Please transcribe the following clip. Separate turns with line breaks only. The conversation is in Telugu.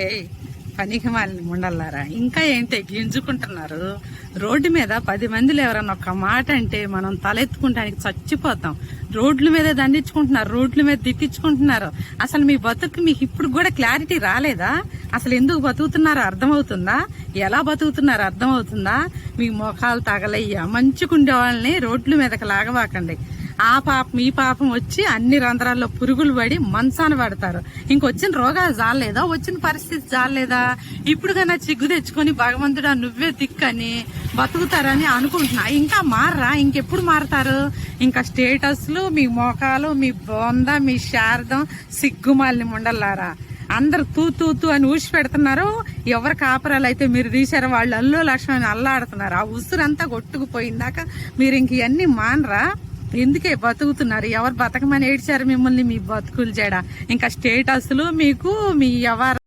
ఏయ్ పనికి మాలిన ముండల్లారా, ఇంకా ఏంటి గింజుకుంటున్నారు? రోడ్డు మీద 10 మందిలో ఎవరన్నా ఒక్క మాట అంటే మనం తలెత్తుకుంటానికి చచ్చిపోతాం. రోడ్ల మీద దండించుకుంటున్నారు, రోడ్ల మీద తిట్టించుకుంటున్నారు. అసలు మీ బతుకు మీకు ఇప్పుడు కూడా క్లారిటీ రాలేదా? అసలు ఎందుకు బతుకుతున్నారో అర్థమవుతుందా? ఎలా బతుకుతున్నారో అర్థమవుతుందా? మీ మొఖాలు తగలయ్యా. మంచిగుండే వాళ్ళని రోడ్ల మీదకి లాగవాకండి. ఆ పాపం ఈ పాపం వచ్చి అన్ని రంధ్రాల్లో పురుగులు పడి మంచాన పడతారు. ఇంకొచ్చిన రోగాలు జాలేదా? వచ్చిన పరిస్థితి జాలేదా? ఇప్పుడు కన్నా చిగ్గు తెచ్చుకొని భగవంతుడా నువ్వే దిక్కని బతుకుతారని అనుకుంటున్నా. ఇంకా మారరా? ఇంకెప్పుడు మారతారు? ఇంకా స్టేటస్లు, మీ మోకాలు, మీ బొంద, మీ శారదం, సిగ్గుమాలిని ముండల్లారా. అందరు తూ తూ తూ అని ఊసి పెడుతున్నారు. ఎవరి కాపరాలు అయితే మీరు తీశారో వాళ్ళు అల్లు లక్ష్మణ్ అల్లాడుతున్నారు. ఆ ఉసురంతా కొట్టుకుపోయిందాక మీరు ఇంక ఇవన్నీ మానరా? ఎందుకే బతుకుతున్నారు? ఎవరు బతకమని ఏడ్చారు మిమ్మల్ని? మీ బతుకులు జడ ఇంకా స్టేటస్లు మీకు, మీ వ్యవహారాలు.